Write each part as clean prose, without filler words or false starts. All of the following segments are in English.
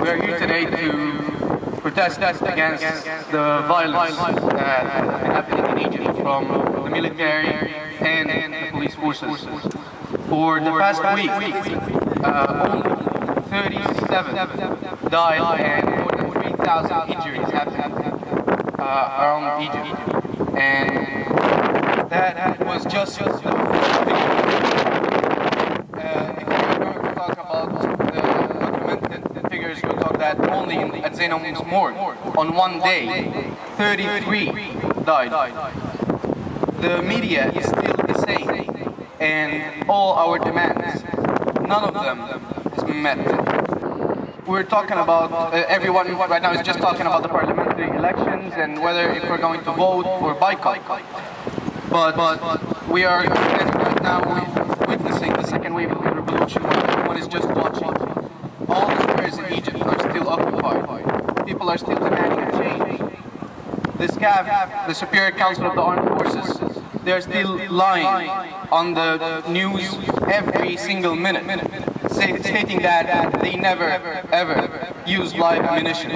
We are here today to protest against the violence that has been happening in Egypt from the military and the police forces. For the past week, only 37 died and more than 3,000 injuries happened around Egypt. And that was just the that only at Zainab's morgue, on one day, 33 died. The media is still the same, and all our demands, none of them has been met. We're talking about, everyone right now is just talking about the parliamentary elections and whether if we're going to vote or boycott. But we are right now witnessing the second wave of the revolution where everyone is just watching. All the squares in Egypt are still occupied. People are still demanding a change. The SCAF, the Superior Council of the Armed Forces, they are still lying on the news every single minute, stating that they never, ever use live ammunition.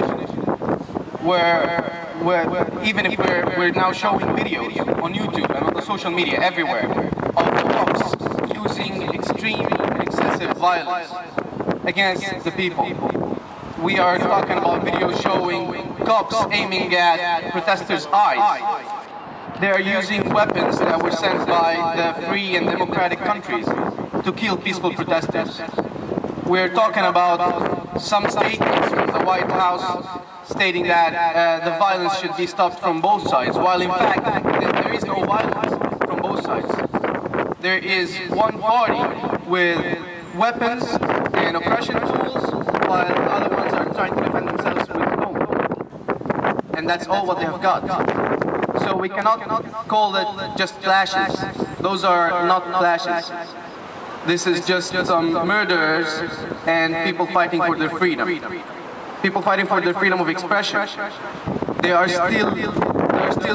Even if we're now showing videos on YouTube and on the social media everywhere of cops using extreme, excessive violence against the people. We are talking about videos showing cops aiming at protesters' eyes. They are using weapons that were sent by the free and democratic countries to kill peaceful protesters. We're talking about some statements from the White House stating that the violence should be stopped from both sides, while in fact there is no violence from both sides. There is one party with weapons and oppression tools, while the other ones are trying to defend themselves with stone. And that's all what they have got. So we cannot call it just clashes. Those are not clashes. This is just some murderers and people fighting for their freedom. People fighting for their freedom of expression. There are still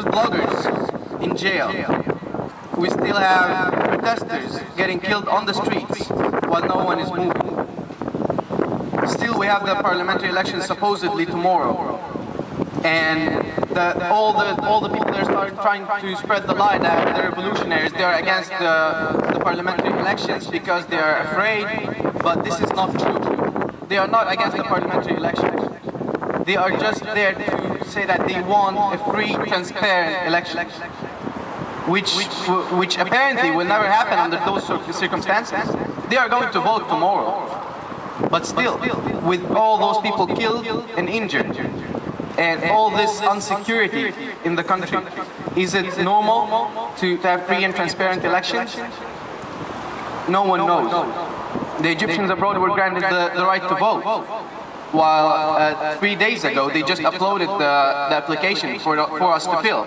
bloggers in jail. We still have protesters getting killed on the streets while no one is moving. Still, we have the parliamentary elections supposedly tomorrow, and all the people that are trying to spread the lie that they're revolutionaries, they are against the parliamentary elections because they are afraid, but this is not true. They are not against the parliamentary elections. They are just there to say that they want a free, transparent election, which apparently will never happen under those circumstances. They are going to vote tomorrow. But still, with all those people killed and injured, and all this insecurity in the country, is it normal to have free and transparent elections? No one knows. The Egyptians abroad were granted the right to vote, while 3 days ago they just uploaded the application for us to fill.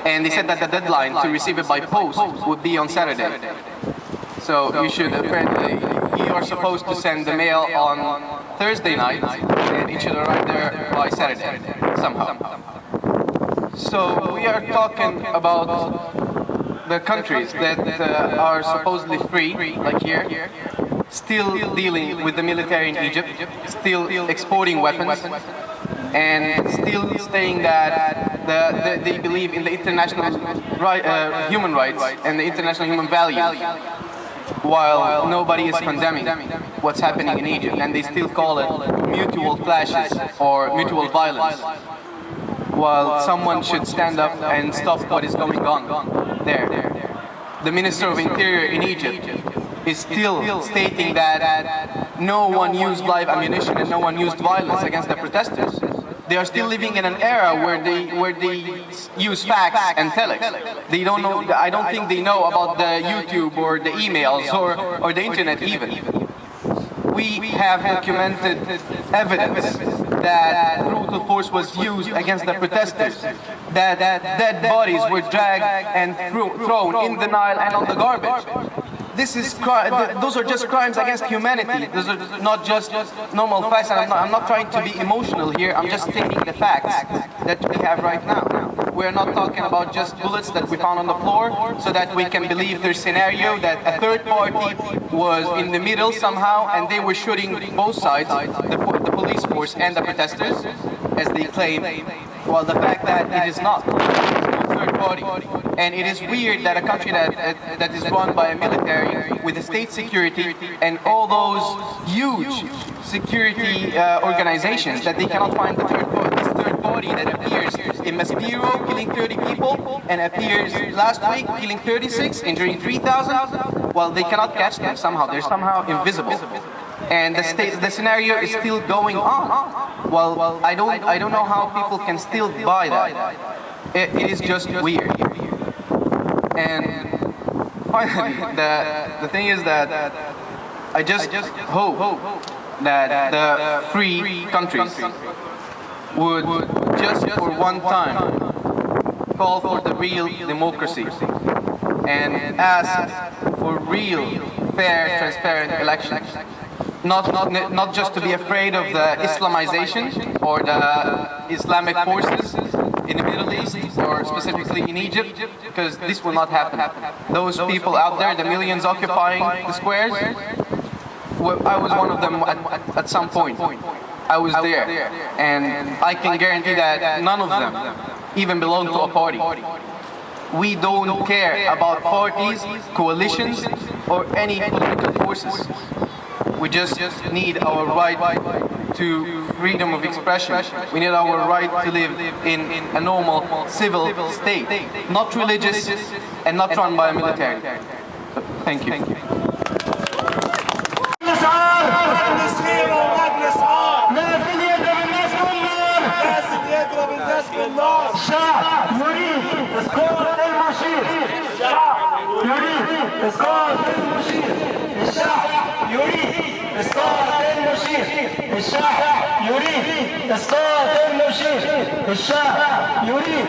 And they said that the deadline to receive it by post would be on Saturday. So you should apparently, you are supposed to send the mail on Thursday night, and it should arrive there by Saturday, somehow. So we are talking about the countries that are supposedly free, like here, still dealing with the military in Egypt, still exporting weapons, and still saying that they believe in the international human rights and the international human values, while nobody is condemning what's happening in Egypt, and they still call it mutual clashes or mutual violence, while someone should stand up and stop what is going on there. The Minister of Interior in Egypt is still stating that no one used live ammunition and no one used violence against the protesters. They are still living in an era where they use fax and telex. They don't know. I don't think they know about the YouTube or the emails or the internet even. We have documented evidence that brutal force was used against the protesters, that dead bodies were dragged and thrown in the Nile and on the garbage. Those are just crimes against humanity. Those are not just normal facts, and I'm not trying to be emotional here. I'm just stating the facts that we have right now. We're not talking about just bullets that we found on the floor so that we can believe their scenario that a third party was in the middle somehow and they were shooting both sides, the police force and the protesters, as they claim, while the fact that it is not. Third party. And it is weird that a country that is run by a military with a state security and all those huge security organizations, that they cannot find this third party that appears in Maspero killing 30 people and appears last week killing 36, injuring 3,000. Well, they cannot catch them somehow. They're somehow invisible. And the scenario is still going on. Well, I don't know how people can still buy that. It is just weird. And finally, the thing is that I just hope that the free countries would just for one time call for the real democracy and ask for real, fair, transparent elections. Not just to be afraid of the Islamization or the Islamic forces in the Middle East or specifically in Egypt, because this will not happen. Those people out there, the millions occupying the squares, I was one of them at some point. I was there, and I can guarantee that none of them even belong to a party. We don't care about parties, coalitions, or any political forces. We just need our right to freedom of expression. We need our right to live in a normal civil state, not religious and not run by a military. So, thank you. الشعب يريد اسقاط المشير. الشعب يريد اسقاط المشير. الشعب يريد اسقاط المشير. الشعب يريد اسقاط المشير. الشعب يريد